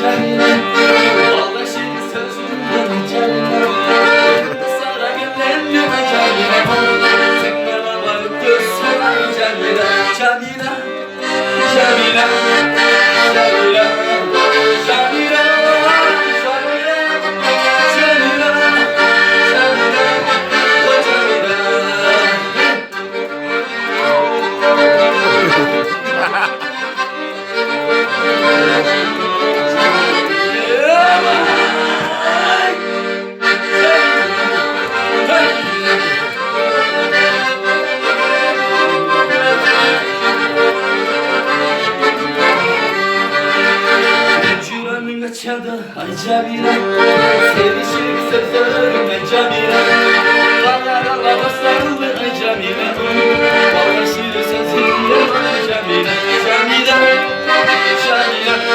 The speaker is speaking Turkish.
Cemile, vallahi şirin sözünden Cemile, sana gönlümden Cemile, sen bana varıp görsene Cemile, Cemile, Cemile, Cemile, Cemile, Çada ay Cemile, sevişir sözlerime Cemile, Vallahi sarıldı ay Cemile, vallahi şirin sözlerime Cemile, Cemile, Cemile.